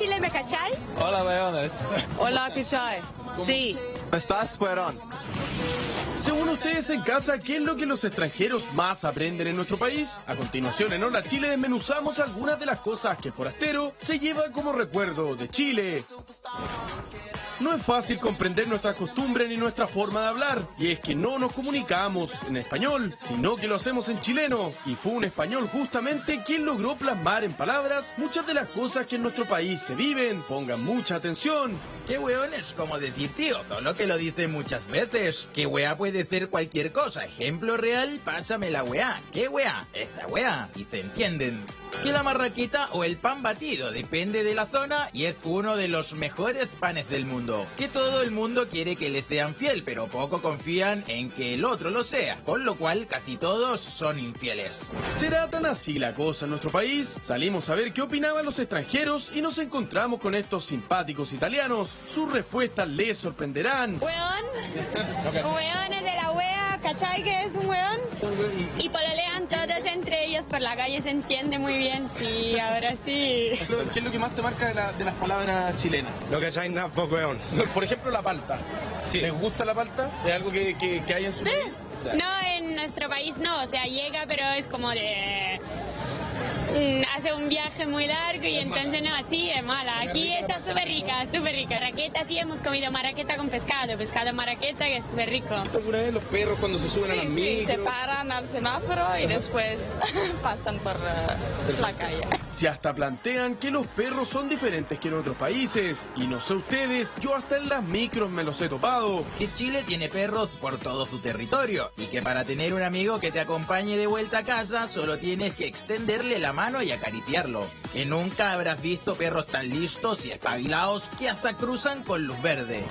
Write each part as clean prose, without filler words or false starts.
Chile, ¿me cachai? Hola, weones. Hola, ¿cachai? Sí. ¿Cómo estás, fueron? Según ustedes en casa, ¿qué es lo que los extranjeros más aprenden en nuestro país? A continuación, en Hola Chile desmenuzamos algunas de las cosas que el forastero se lleva como recuerdo de Chile. No es fácil comprender nuestras costumbres ni nuestra forma de hablar, y es que no nos comunicamos en español, sino que lo hacemos en chileno, y fue un español justamente quien logró plasmar en palabras muchas de las cosas que en nuestro país se viven. Pongan mucha atención. Qué weón es como decir tío, solo que lo dice muchas veces. Que weá puede ser cualquier cosa. Ejemplo real, pásame la weá. ¿Qué weá? Esta weá. Y se entienden. Que la marraqueta o el pan batido depende de la zona y es uno de los mejores panes del mundo. Que todo el mundo quiere que le sean fiel, pero poco confían en que el otro lo sea, con lo cual casi todos son infieles. ¿Será tan así la cosa en nuestro país? Salimos a ver qué opinaban los extranjeros y nos encontramos con estos simpáticos italianos. Sus respuestas les sorprenderán. Weón. Weón es de la wea, ¿cachai que es un weón? Y pololean todos entre ellos por la calle, se entiende muy bien. Sí, ahora sí. ¿Qué es lo que más te marca de las palabras chilenas? Lo que hay nada, pues, weón. Por ejemplo, la palta. Sí. ¿Les gusta la palta? ¿Es algo que hay en su país? No, en nuestro país no, o sea, llega, pero es como de... hace un viaje muy largo y entonces no, así es mala. Aquí está súper rica, súper rica. Marraqueta, sí hemos comido marraqueta con pescado marraqueta, que es súper rico. ¿Alguna vez los perros cuando se suben a las micros? Se paran al semáforo y después pasan por la calle. Si hasta plantean que los perros son diferentes que en otros países, y no sé ustedes, yo hasta en las micros me los he topado. Que Chile tiene perros por todo su territorio y que para tener un amigo que te acompañe de vuelta a casa solo tienes que extenderle la mano y acariciarlo. Que nunca habrás visto perros tan listos y espabilados que hasta cruzan con luz verde.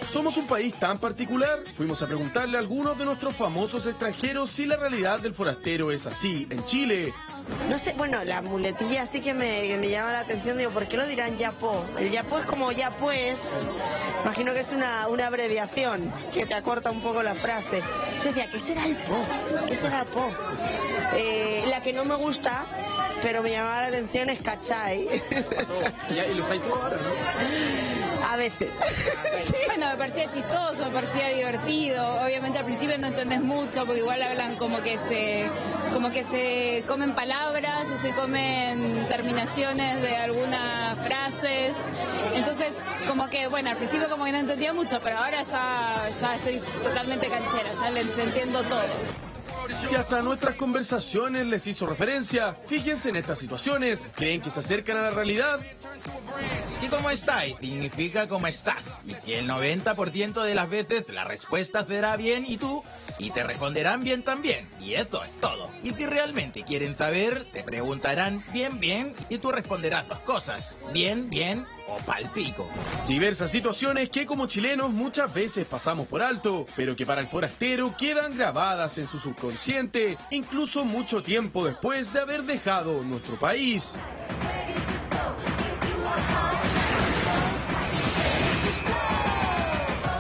¿Somos un país tan particular? Fuimos a preguntarle a algunos de nuestros famosos extranjeros si la realidad del forastero es así en Chile. No sé, bueno, la muletilla sí que me llama la atención. Digo, ¿por qué lo dirán yapo? El yapo es como ya pues. Imagino que es una abreviación que te acorta un poco la frase. Yo decía, ¿qué será el po? ¿Qué será el po? La que no me gusta, pero me llamaba la atención es cachai. ¿Y los hay todos ahora, no? A veces. Bueno, me parecía chistoso, me parecía divertido. Obviamente al principio no entendés mucho porque igual hablan como que se comen palabras o se comen terminaciones de algunas frases. Entonces, como que, bueno, al principio como que no entendía mucho, pero ahora ya estoy totalmente canchera, ya les entiendo todo. Si hasta nuestras conversaciones les hizo referencia, fíjense en estas situaciones. ¿Creen que se acercan a la realidad? ¿Y cómo estáis? Significa cómo estás. Y que el 90% de las veces la respuesta será bien y te responderán bien también. Y eso es todo. Y si realmente quieren saber, te preguntarán bien y tú responderás dos cosas. Bien o palpico. Diversas situaciones que como chilenos muchas veces pasamos por alto, pero que para el forastero quedan grabadas en su subconsciente, incluso mucho tiempo después de haber dejado nuestro país.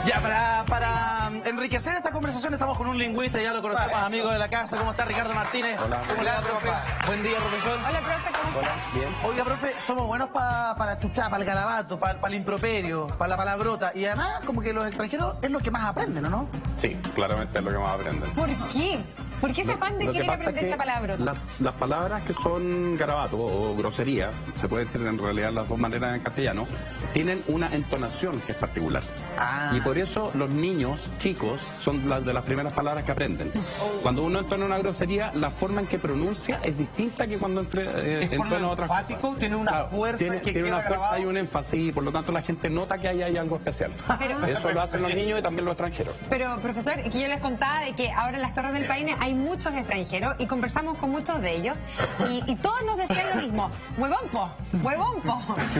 Ya, para enriquecer esta conversación estamos con un lingüista, ya lo conocemos, amigo de la casa. ¿Cómo está Ricardo Martínez? Hola. ¿Cómo le va, profe? Buen día, profesor. Hola, profe, ¿cómo estás? Bien. Oiga, profe, somos buenos para chuchar, para el garabato, para el improperio, para la palabrota. Y además, como que los extranjeros es lo que más aprenden, ¿o no? Sí, claramente es lo que más aprenden. ¿Por qué? ¿Por qué ese afán de Lo que querer pasa aprender es esta que palabra? las palabras que son garabato o grosería, se puede decir en realidad las dos maneras en castellano, tienen una entonación que es particular. Ah. Y por eso los niños chicos son las de las primeras palabras que aprenden. Cuando uno entona una grosería, la forma en que pronuncia es distinta que cuando entona otras cosas. enfático, tiene una fuerza tiene, que tiene queda una fuerza grabado. y un énfasis, y por lo tanto la gente nota que ahí hay algo especial. Eso lo hacen los niños y también los extranjeros. Pero, profesor, que yo les contaba de que ahora en las Torres del Paine hay muchos extranjeros y conversamos con muchos de ellos y todos nos decían lo mismo, huevón po.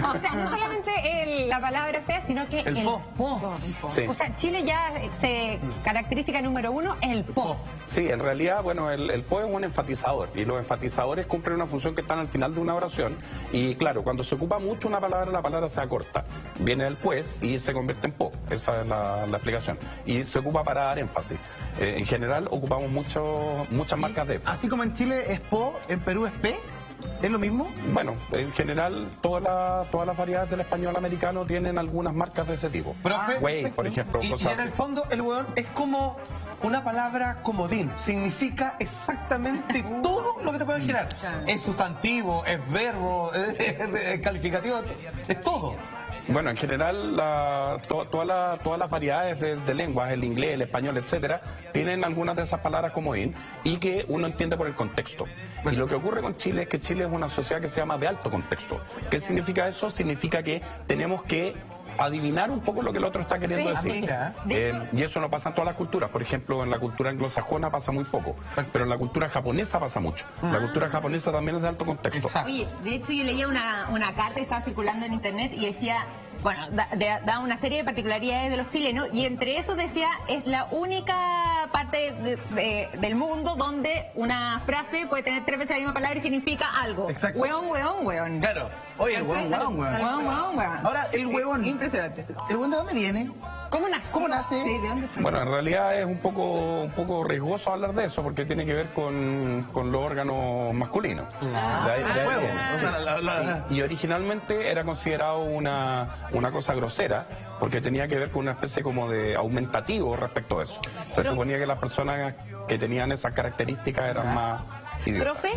O sea, no solamente la palabra fea, sino que el po. Sí. O sea, Chile ya característica número 1 es el po. Sí, en realidad, bueno, el po es un enfatizador y los enfatizadores cumplen una función que están al final de una oración y claro, cuando se ocupa mucho una palabra, la palabra se acorta. Viene el pues y se convierte en po. Esa es la explicación. Y se ocupa para dar énfasis. En general ocupamos muchas marcas de F. Así como en Chile es po, en Perú es p. ¿Es lo mismo? Bueno, en general todas las variedades del español americano tienen algunas marcas de ese tipo. Profe, Güey, por ejemplo, y cosas en el así. fondo el hueón es como una palabra comodín. Significa exactamente todo lo que te puedes imaginar. Es sustantivo, es verbo, es calificativo, es todo. Bueno, en general todas las variedades de lenguas, el inglés, el español, etcétera, tienen algunas de esas palabras comodín y que uno entiende por el contexto. Y lo que ocurre con Chile es que Chile es una sociedad que se llama de alto contexto. ¿Qué significa eso? Significa que tenemos que adivinar un poco lo que el otro está queriendo decir. Y eso no pasa en todas las culturas. Por ejemplo, en la cultura anglosajona pasa muy poco, pero en la cultura japonesa pasa mucho. La cultura japonesa también es de alto contexto. Oye, de hecho yo leía una carta que estaba circulando en internet y decía, bueno, da una serie de particularidades de los chilenos y entre eso decía, es la única parte del mundo donde una frase puede tener 3 veces la misma palabra y significa algo. Exacto. Hueón, hueón, hueón. Claro. Oye, el hueón, hueón, hueón. Hueón, hueón, hueón. Ahora, el hueón. Impresionante. ¿El hueón de dónde viene? ¿Cómo nace? ¿Cómo nace? Sí, ¿de dónde sale? Bueno, en realidad es un poco riesgoso hablar de eso porque tiene que ver con los órganos masculinos. De ahí huevo. viene. O sea, Sí. Y originalmente era considerado una cosa grosera porque tenía que ver con una especie como de aumentativo respecto a eso. Se suponía que las personas que tenían esas características eran más idiotas. Profe,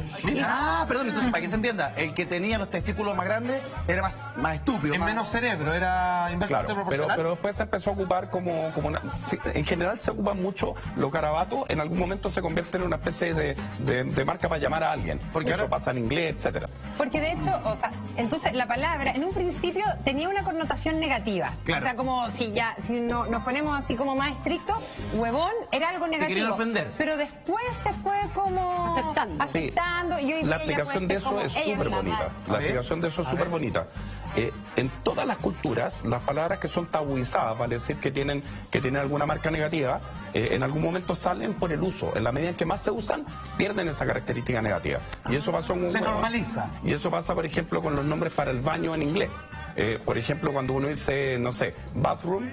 Perdón, entonces para que se entienda, el que tenía los testículos más grandes era más estúpido, en menos cerebro, era inversamente Claro, proporcional. pero después se empezó a ocupar como sí, en general se ocupan mucho los garabatos, en algún momento se convierte en una especie de marca para llamar a alguien, porque eso pasa en inglés, etcétera. Porque de hecho, o sea, entonces la palabra en un principio tenía una connotación negativa. Claro. O sea, como si nos ponemos así como más estrictos, huevón era algo negativo. querían ofender. Pero después se fue como aceptando y hoy La día ya explicación puede de ser eso como es ella súper misma. bonita. La explicación de eso es súper bonita. En todas las culturas, las palabras que son tabuizadas, vale decir que tienen alguna marca negativa, en algún momento salen por el uso. En la medida en que más se usan, pierden esa característica negativa. Y eso pasa Se normaliza. Y eso pasa, por ejemplo, con los nombres para el baño en inglés. Por ejemplo, cuando uno dice, no sé, bathroom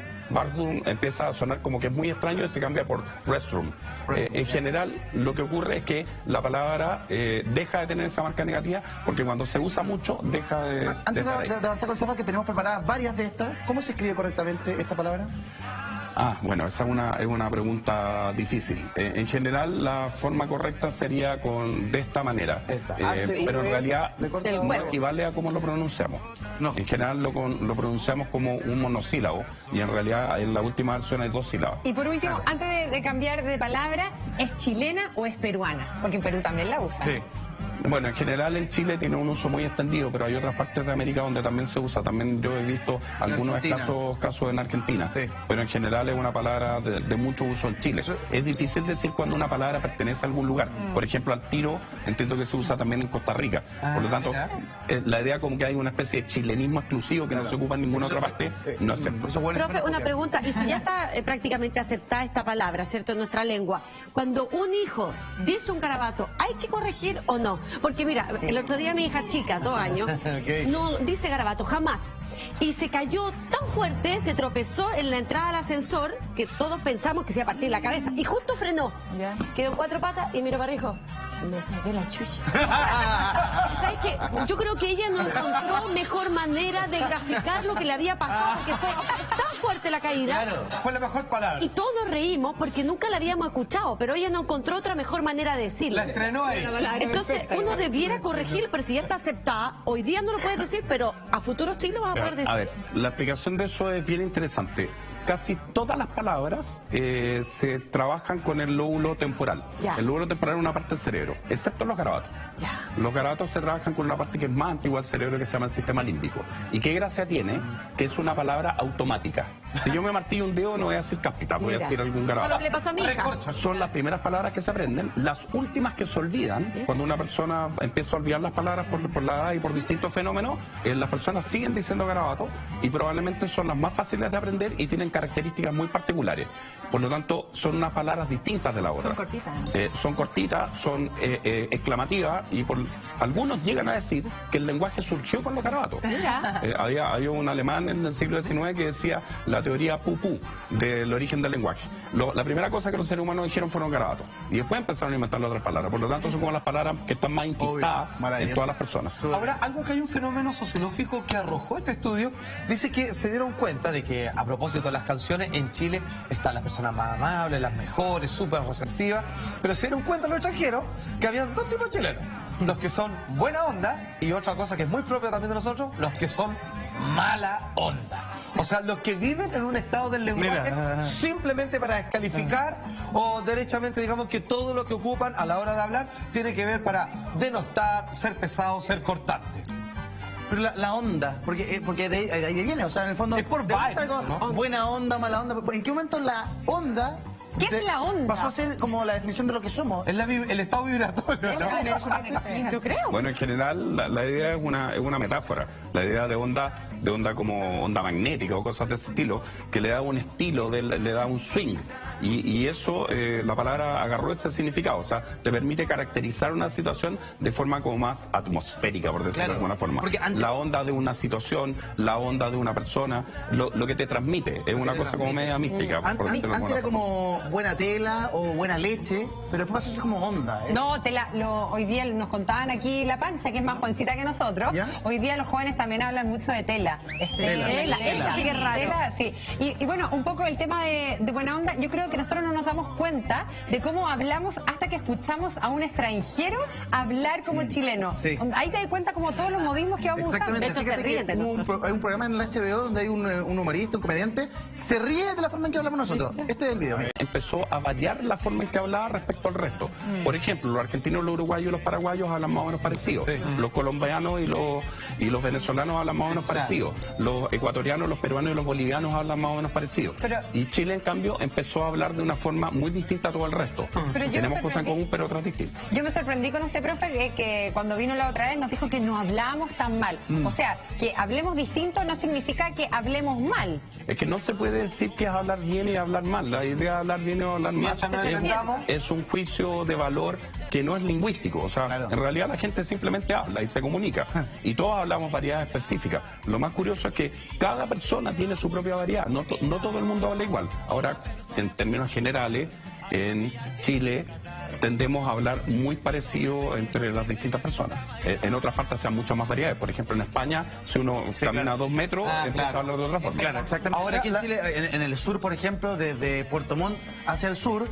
empieza a sonar como que es muy extraño y se cambia por restroom. En general, lo que ocurre es que la palabra deja de tener esa marca negativa porque cuando se usa mucho, deja de Antes estar ahí. de avanzar con el tema, que tenemos preparadas varias de estas, ¿cómo se escribe correctamente esta palabra? Bueno, esa es una pregunta difícil. En general, la forma correcta sería de esta manera. Pero en realidad no equivale a cómo lo pronunciamos. No. En general lo pronunciamos como un monosílabo y en realidad en la última versión hay 2 sílabas. Y por último, antes de cambiar de palabra, ¿es chilena o es peruana? Porque en Perú también la usan. Sí. Bueno, en general en Chile tiene un uso muy extendido, pero hay otras partes de América donde también se usa. También yo he visto algunos casos en Argentina, Sí. pero en general es una palabra de mucho uso en Chile. Es difícil decir cuando una palabra pertenece a algún lugar. Por ejemplo, al tiro entiendo que se usa también en Costa Rica. Por lo tanto, la idea como que hay una especie de chilenismo exclusivo que no se ocupa en ninguna otra parte, no es cierto. profe, una pregunta. Y si ya está prácticamente aceptada esta palabra, ¿cierto?, en nuestra lengua, cuando un hijo dice un garabato, ¿hay que corregir o no? Porque mira, el otro día mi hija chica, 2 años, no dice garabato, jamás. Y se cayó tan fuerte, se tropezó en la entrada al ascensor, que todos pensamos que se iba a partir la cabeza. Y justo frenó. Quedó en 4 patas y miró para arriba. Me saqué la chucha. ¿Sabes qué? Yo creo que ella no encontró mejor manera de graficar lo que le había pasado, porque fue tan fuerte la caída. Claro, fue la mejor palabra. Y todos nos reímos porque nunca la habíamos escuchado, pero ella no encontró otra mejor manera de decirlo. La estrenó ahí. Entonces uno debiera corregir, pero si ya está aceptada, hoy día no lo puedes decir, pero a futuro sí lo vas a poder decir. A ver, la explicación de eso es bien interesante. Casi todas las palabras se trabajan con el lóbulo temporal. Ya. El lóbulo temporal es una parte del cerebro, excepto los garabatos. Ya. Los garabatos se trabajan con una parte que es más antigua del cerebro que se llama el sistema límbico. ¿Y qué gracia tiene? Que es una palabra automática. Si yo me martillo un dedo no voy a decir capita, voy a decir algún Eso es garabato. lo que le pasó a mi hija. Son las primeras palabras que se aprenden. Las últimas que se olvidan, cuando una persona empieza a olvidar las palabras por la edad y por distintos fenómenos, las personas siguen diciendo garabato y probablemente son las más fáciles de aprender y tienen características muy particulares. Por lo tanto, son unas palabras distintas de la otra. Son cortitas. Son cortitas, son exclamativas y algunos llegan a decir que el lenguaje surgió con los garabatos. Había un alemán en el siglo XIX que decía la teoría pupú del origen del lenguaje. La primera cosa que los seres humanos dijeron fueron garabatos y después empezaron a inventar las otras palabras. Por lo tanto, son como las palabras que están más inquistadas en todas las personas. Ahora, algo que hay un fenómeno sociológico que arrojó este estudio, dice que se dieron cuenta de que, a propósito de las canciones, en Chile están las personas más amables, las mejores, súper receptivas, pero se dieron cuenta los extranjeros que habían dos tipos de chilenos: los que son buena onda, y otra cosa que es muy propia también de nosotros, los que son mala onda. O sea, los que viven en un estado del lenguaje simplemente para descalificar o derechamente, digamos, que todo lo que ocupan a la hora de hablar tiene que ver para denostar, ser pesado, ser cortante. Pero la onda, porque de ahí viene, o sea, en el fondo... Es por vibes, ¿no? Buena onda, mala onda. ¿En qué momento la onda... ¿Qué es la onda? Pasó a ser como la definición de lo que somos. Es el estado vibratorio, ¿no? Yo creo. Bueno, en general la idea es una metáfora. La idea de onda como onda magnética o cosas de ese estilo, que le da un estilo, le da un swing. Y eso, la palabra agarró ese significado. O sea, te permite caracterizar una situación de forma como más atmosférica, por decirlo de alguna forma. La onda de una situación, la onda de una persona, lo que te transmite. Es una cosa como media mística, por decirlo de alguna Antes era forma. como buena tela o buena leche, pero después pasó a ser como onda. No, hoy día nos contaban aquí La Pancha, que es más jovencita que nosotros. ¿Ya? Hoy día los jóvenes también hablan mucho de tela. Tela. Sí, qué raro. Tela, sí. Y bueno, un poco el tema de buena onda, yo creo que nosotros no nos damos cuenta de cómo hablamos hasta que escuchamos a un extranjero hablar como chileno. Sí. Ahí te das cuenta como todos los modismos que vamos usando. De hecho, se ríen de nosotros. Hay un programa en el HBO donde hay un humorista, un comediante, se ríe de la forma en que hablamos nosotros. Este es el video. Empezó a variar la forma en que hablaba respecto al resto. Por ejemplo, los argentinos, los uruguayos y los paraguayos hablan más o menos parecidos. Los colombianos y los venezolanos hablan más o menos parecidos. Los ecuatorianos, los peruanos y los bolivianos hablan más o menos parecidos. Y Chile, en cambio, empezó a hablar de una forma muy distinta a todo el resto. Tenemos cosas en común, pero otras distintas. Yo me sorprendí con este profe que cuando vino la otra vez nos dijo que no hablábamos tan mal. O sea, que hablemos distinto no significa que hablemos mal. Es que no se puede decir que es hablar bien y hablar mal. La idea de hablar bien y hablar mal es un juicio de valor que no es lingüístico. O sea, en realidad la gente simplemente habla y se comunica. Y todos hablamos variedades específicas. Lo más curioso es que cada persona tiene su propia variedad. No todo el mundo habla igual. Ahora, en términos generales, en Chile tendemos a hablar muy parecido entre las distintas personas. En otras partes se dan muchas más variedades. Por ejemplo, en España, si uno camina 2 metros, empieza a hablar de otra forma. Claro, exactamente. Ahora aquí en Chile, en el sur, por ejemplo, desde Puerto Montt hacia el sur,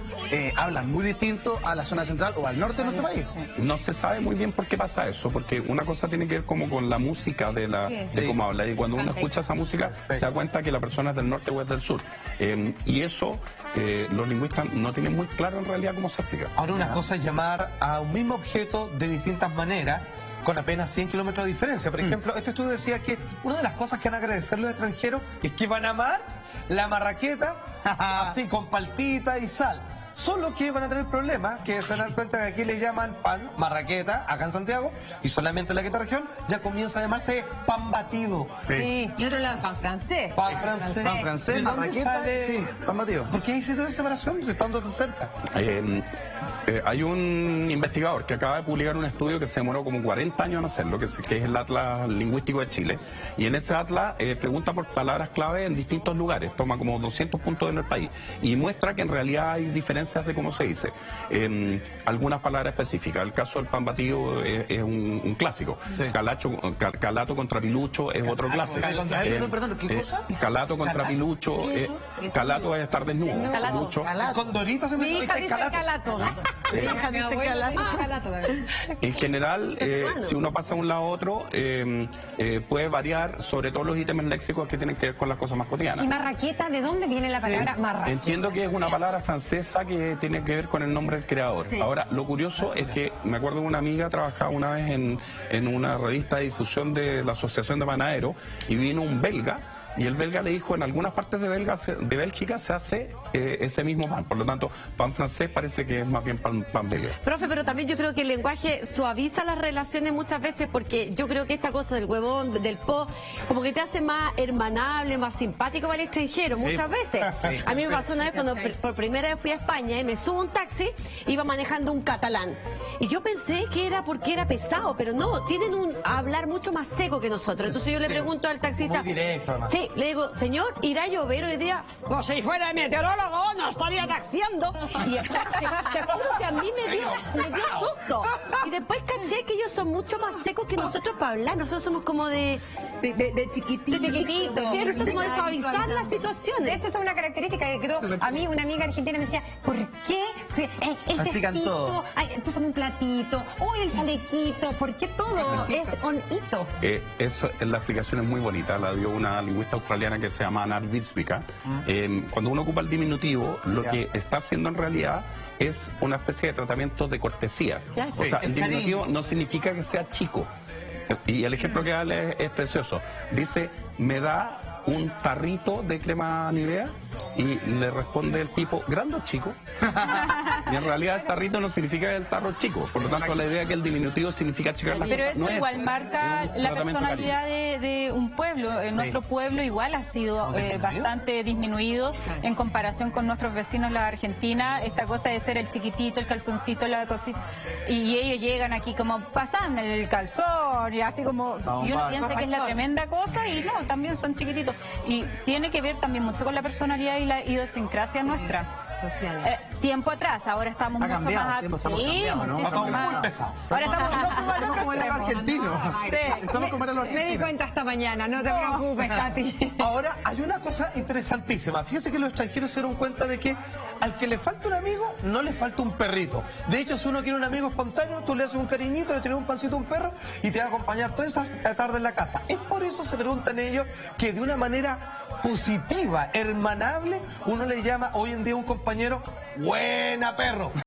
hablan muy distinto a la zona central o al norte de nuestro país. No se sabe muy bien por qué pasa eso, porque una cosa tiene que ver como con la música de cómo habla. Y cuando uno escucha esa música, se da cuenta que la persona es del norte o es del sur. Y eso, los lingüistas no tienen muy claro en realidad cómo se explica. Ahora, una cosa es llamar a un mismo objeto de distintas maneras, con apenas 100 kilómetros de diferencia. Por ejemplo, este estudio decía que una de las cosas que van a agradecer los extranjeros es que van a amar la marraqueta así con paltita y sal. Solo que van a tener problemas, que se dan cuenta que aquí le llaman pan, marraqueta, acá en Santiago, y solamente en la quinta región ya comienza a llamarse pan batido. Sí. Y otro lado, pan francés. Pan francés. Pan francés, ¿De dónde marraqueta, sale? pan batido. ¿Por qué hay esa separación estando tan cerca? Hay un investigador que acaba de publicar un estudio que se demoró como 40 años en hacerlo, que es el Atlas Lingüístico de Chile. Y en este Atlas pregunta por palabras clave en distintos lugares, toma como 200 puntos en el país y muestra que en realidad hay diferencias de cómo se dice. Algunas palabras específicas. El caso del pan batido es un clásico. Calato contra pilucho es otro clásico. Perdón, ¿qué cosa? Calato contra pilucho. Calato es estar desnudo. Pilucho. Con Doritos se me Mi hija dice calato. Mi hija dice calato. En general, si uno pasa de un lado a otro, puede variar, sobre todo los ítems léxicos que tienen que ver con las cosas más cotidianas. ¿Y marraqueta? ¿De dónde viene la palabra marraqueta? Entiendo que es una palabra francesa que tiene que ver con el nombre del creador. Ahora, lo curioso es que me acuerdo de una amiga trabajaba una vez en una revista de difusión de la Asociación de Panaderos y vino un belga Y el belga le dijo, en algunas partes de Bélgica se hace ese mismo pan. Por lo tanto, pan francés parece que es más bien pan belga. Profe, pero también yo creo que el lenguaje suaviza las relaciones muchas veces, porque yo creo que esta cosa del huevón, del po, como que te hace más hermanable, más simpático para el extranjero, muchas veces. A mí me pasó una vez cuando por primera vez fui a España y me subo a un taxi, iba manejando un catalán. Y yo pensé que era porque era pesado, pero no, tienen un hablar mucho más seco que nosotros. Entonces yo le pregunto al taxista, muy directo, además. Sí, le digo, señor, ¿irá a llover hoy día? Pues si fuera meteorólogo no estaría taxiando. Y te juro que a mí me dio susto. Y después caché que ellos son mucho más secos que nosotros para hablar. Nosotros somos como de chiquitito. De chiquitito. ¿Cierto? Como de suavizar las situaciones. Esto es una característica que quedó. A mí una amiga argentina me decía, ¿por qué el tecito? Pásame un platito. Uy, el chalequito. ¿Por qué todo es un hito? Eso, la explicación es muy bonita, la dio una lingüista australiana que se llama Anar Witzvika. Cuando uno ocupa el diminutivo, lo que está haciendo en realidad es una especie de tratamiento de cortesía. Claro. O sea, el diminutivo no significa que sea chico. Y el ejemplo que da es precioso. Dice, me da un tarrito de crema Nivea, y le responde el tipo, ¿grande o chico? Y en realidad el tarrito no significa el tarro chico, por lo tanto la idea es que el diminutivo significa achicar las cosas. Pero eso no igual es, marca la personalidad de un pueblo. En nuestro pueblo igual ha sido bastante disminuido en comparación con nuestros vecinos, la Argentina, esta cosa de ser el chiquitito, el calzoncito, la cosita, y ellos llegan aquí como, pasame el calzón, y así como, y uno piensa que es la tremenda cosa, y no, también son chiquititos. Y tiene que ver también mucho con la personalidad y la idiosincrasia nuestra. Tiempo atrás, ahora estamos mucho más muchísimo más. Ahora estamos como el argentino. Estamos como el argentino. Me di cuenta esta mañana, no te preocupes, Katy. Ahora, hay una cosa interesantísima. Fíjese que los extranjeros se dieron cuenta de que al que le falta un amigo, no le falta un perrito. De hecho, si uno quiere un amigo espontáneo, tú le haces un cariñito, le tienes un pancito a un perro y te va a acompañar toda esa tarde en la casa. Es por eso se preguntan ellos que de una manera positiva, hermanable, uno le llama hoy en día a un compañero, buena perro.